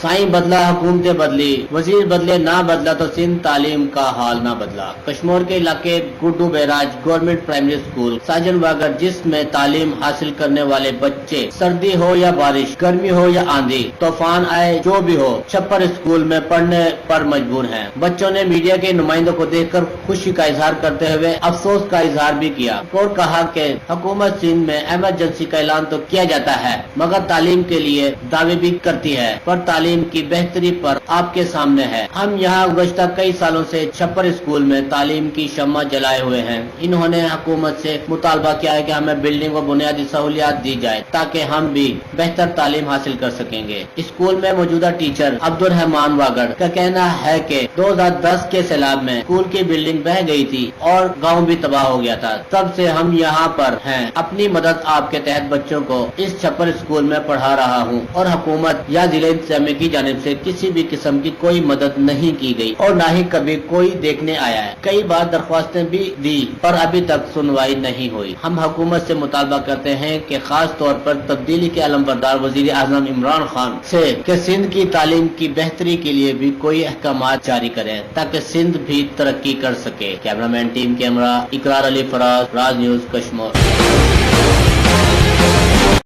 साईं बदला हुकूमतें बदली, वजीर बदले ना बदला तो सिंध तालीम का हाल ना बदला। कश्मीर के इलाके Guddu barrage government primary school Sajan Wagar, जिसमें तालीम हासिल करने वाले बच्चे सर्दी हो या बारिश, गर्मी हो या आंधी, तूफान आए जो भी हो, छप्पर स्कूल में पढ़ने पर मजबूर हैं। बच्चों ने मीडिया के नुमाइंदों को देखकर खुशी का इजहार करते हुए अफसोस का इजहार भी किया और कहा कि हुकूमत सिंध में इमरजेंसी का ऐलान तो किया जाता है मगर तालीम के लिए दावे भी करती है, पर तालीम की बेहतरी पर आपके सामने है। हम यहाँ गुज़श्ता कई सालों से छप्पर स्कूल में तालीम की शम्मा जलाए हुए हैं। इन्होंने हुकूमत से मुतालबा किया है कि हमें बिल्डिंग व बुनियादी सहूलियात दी जाए ताकि हम भी बेहतर तालीम हासिल कर सकेंगे। स्कूल में मौजूदा टीचर अब्दुल रहमान वागड़ का कहना है कि 2010 के सैलाब में स्कूल की बिल्डिंग बह गई थी और गांव भी तबाह हो गया था। तब से हम यहाँ पर हैं। अपनी मदद आपके तहत बच्चों को इस छप्पर स्कूल में पढ़ा रहा हूँ और हुकूमत या जिला इंतजामिया की जानिब से किसी भी किस्म की कोई मदद नहीं की गई और न ही कभी कोई देखने आया है। कई बार दरख्वास्तें भी दी पर अभी तक सुनवाई नहीं हुई। हम हुकूमत से मुतालबा करते हैं कि खास तौर पर तब्दीली के अलमबरदार वजीर आजम इमरान खान से कि सिंध की तालीम की बेहतरी के लिए भी कोई अहकामात जारी करें ताकि सिंध भी तरक्की कर सके। कैमरामैन टीम कैमरा इकरार अली फराज, राज न्यूज कश्मीर।